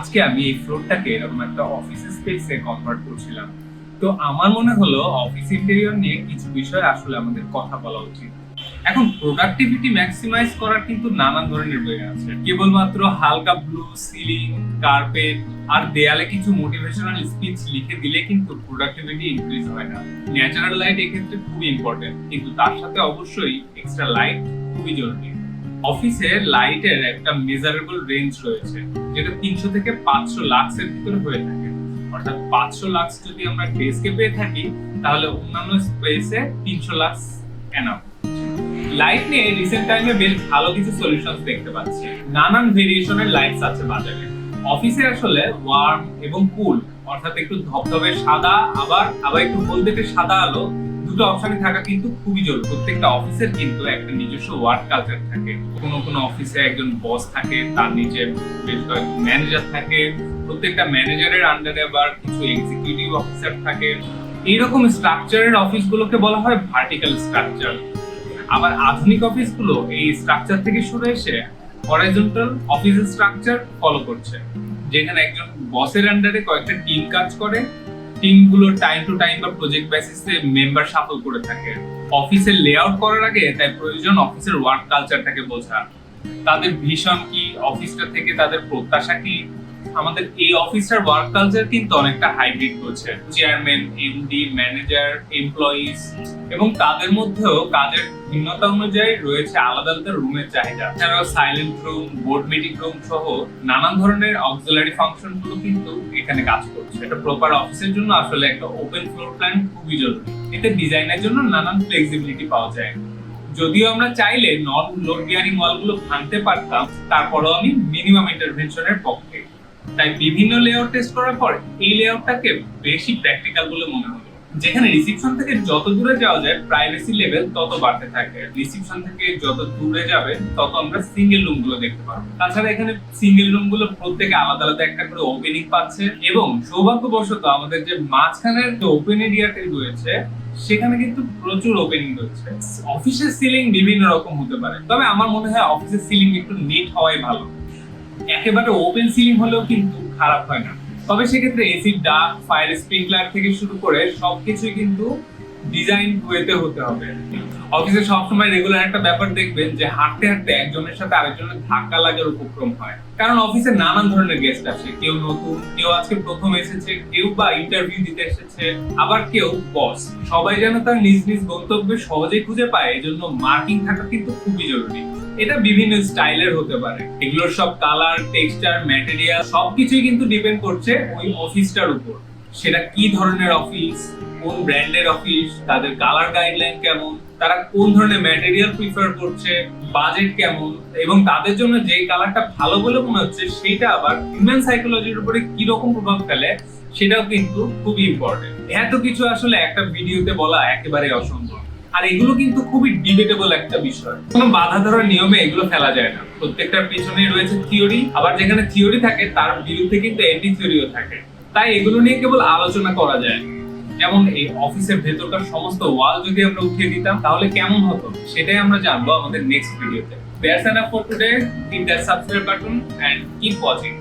আজকে আমি এই ফ্লোরটাকে এরকম একটা অফিস স্পেসে কনভার্ট করছিলাম। তো আমার মনে হলো অফিস ইন্টেরিয়র নিয়ে কিছু বিষয় আসলে আমাদের কথা বলা উচিত। এখন প্রোডাক্টিভিটি ম্যাক্সিমাইজ করার কিন্তু নানান ধরনের ওয়ে আছে। কেবলমাত্র হালকা ব্লু সিলিং, কার্পেট আর দেয়ালে কিছু মোটিভেশনাল স্পিচ লিখে দিলে কিন্তু প্রোডাক্টিভিটি ইনক্রিজ হয় না। ন্যাচারাল লাইট এক্ষেত্রে খুবই ইম্পর্টেন্ট, কিন্তু তার সাথে অবশ্যই এক্সট্রা লাইট খুবই জরুরি। অফিসে লাইটের একটা মেজারেবল রেঞ্জ রয়েছে, যেটা 300 থেকে 500 লাক্সের ভিতরে হয়ে থাকে। অর্থাৎ 500 লাক্স যদি আমরা ডেস্কে পেয়ে থাকি, তাহলে অন্যান্য স্পেসে 300 লাক্স এনাফ। লাইট নিয়ে রিসেন্ট টাইমে বেশ ভালো কিছু সলিউশনস দেখতে পাচ্ছি। নানান ভেরিয়েশনের লাইটস আছে বাজারে। অফিসে আসলে ওয়ার্ম এবং কুল, অর্থাৎ একটু ধবধবে সাদা আবার একটু হলদেটে সাদা আলো, দুটো অপশনই থাকা কিন্তু খুবই জরুরি। প্রত্যেকটা অফিসের কিন্তু একটা নিজস্ব ওয়ার্ক কালচার থাকে। কোনো অফিসে একজন বস থাকে, তার নিচে বেশ কয়েকজন ম্যানেজার থাকে, প্রত্যেকটা ম্যানেজারের আন্ডারে আবার কিছু এক্সিকিউটিভ অফিসার থাকে। এইরকম স্ট্রাকচারের অফিসগুলোকে বলা হয় ভার্টিক্যাল স্ট্রাকচার। আবার আধুনিক অফিসগুলো এই স্ট্রাকচার থেকে সরে এসে হরাইজন্টাল অফিস স্ট্রাকচার ফলো করছে, যেখানে একজন বসের আন্ডারে কয়েকটা টিম কাজ করে। টিমগুলো টাইম টু টাইম বা প্রজেক্ট বেসিসে মেম্বার শাফল করে থাকে। অফিসের লেআউট করার আগে তাই প্রয়োজন অফিসের ওয়ার্ক কালচারটাকে বোঝা, তাদের ভিশন কি, অফিসটা থেকে তাদের প্রত্যাশা কি। আমাদের এই অফিসটার ওয়ার্ক কালচার কিন্তু অনেকটা হাইব্রিড হচ্ছে। চেয়ারম্যান, এমডি, ম্যানেজার, এমপ্লয়িজ এবং তাদের মধ্যেও কাজের ভিন্নতা অনুযায়ী রয়েছে আলাদা আলাদা রুমের চাহিদা। এছাড়াও silent room, board meeting room সহ নানান ধরনের অক্সিলারি ফাংশন গুলো কিন্তু এখানে কাজ করছে। এটা প্রপার অফিসের জন্য আসলে একটা ওপেন ফ্লোর প্ল্যান খুবই জরুরি। এতে ডিজাইনের জন্য নানান ফ্লেক্সিবিলিটি পাওয়া যায়। যদিও আমরা চাইলে নন লোড বিয়ারিং ওয়ালগুলো ভাঙতে পারতাম, তারপরেও আমি মিনিমাম ইন্টারভেনশনের পক্ষে। তাই বিভিন্ন লেআউট টেস্ট করার পর এই লেআউটটাকে বেশি প্র্যাকটিক্যাল বলে মনে হলো। যেখানে রিসিপশন থেকে যত দূরে যাওয়া যায় প্রাইভেসি লেভেল তত বাড়তে থাকে। রিসিপশন থেকে যত দূরে যাবে তত আমরা সিঙ্গেল রুম গুলো দেখতে পাবো। তাছাড়া এখানে সিঙ্গেল রুম গুলো প্রত্যেকে আলাদা আলাদা একটা করে ওপেনিং পাচ্ছে, এবং সৌভাগ্যবশত আমাদের যে মাঝখানের যে ওপেন এরিয়াটি রয়েছে সেখানে কিন্তু প্রচুর ওপেনিং রয়েছে। অফিসের সিলিং বিভিন্ন রকম হতে পারে, তবে আমার মনে হয় অফিসের সিলিং একটু নিট হওয়াই ভালো। একেবারে ওপেন সিলিং হলেও কিন্তু খারাপ হয় না, তবে সেক্ষেত্রে এসি ডাক, ফায়ার স্প্রিংকলার থেকে শুরু করে সবকিছুই কিন্তু ডিজাইন ওয়েতে হতে হবে। অফিসে সবসময় রেগুলার একটা ব্যাপার দেখবেন যে হাঁটতে হাঁটতে একজনের সাথে আরেকজনের ধাক্কা লাগার উপক্রম হয়, কারণ অফিসে নানান ধরনের গেস্ট আসে। কেউ নতুন, কেউ আজকে প্রথম এসেছে, কেউ বা ইন্টারভিউ দিতে এসেছে, আবার কেউ বস। সবাই যেন তার নিজ নিজ গন্তব্যে সহজেই খুঁজে পায়, এজন্য মার্কিং থাকা কিন্তু খুবই জরুরি। এটা বিভিন্ন স্টাইলের হতে পারে। এগুলোর সব কালার, টেক্সচার, ম্যাটেরিয়াল সবকিছুই কিন্তু ডিপেন্ড করছে ওই অফিসটার উপর। সেটা কি ধরনের অফিস, কোন ব্র্যান্ডের অফিস, তাদের কালার গাইডলাইন কেমন, তারা কোন ধরনের ম্যাটেরিয়াল প্রিফার করছে, বাজেট কেমন, এবং তাদের জন্য যে কালারটা ভালো বলে মনে হচ্ছে সেটা আবার হিউম্যান সাইকোলজির উপরে কি রকম প্রভাব ফেলে সেটাও কিন্তু খুবই ইম্পর্টেন্ট। এত কিছু আসলে একটা ভিডিওতে বলা একেবারে অসম্ভব, আর এগুলো কিন্তু খুবই ডিবেটেবল একটা বিষয়। কোনো বাধা ধরার নিয়মে এগুলো ফেলা যায় না। প্রত্যেকটার পিছনেই রয়েছে থিওরি, আবার যেখানে থিওরি থাকে তার বিরুদ্ধে কিন্তু অ্যান্টি থিওরিও থাকে। তাই এগুলো নিয়ে কেবল আলোচনা করা যায়। যেমন এই অফিসের ভেতরকার সমস্ত ওয়াল যদি আমরা উঠিয়ে দিতাম তাহলে কেমন হতো, সেটাই আমরা জানবো আমাদের নেক্সট ভিডিওতে। That's enough for today. Hit that subscribe button and keep watching.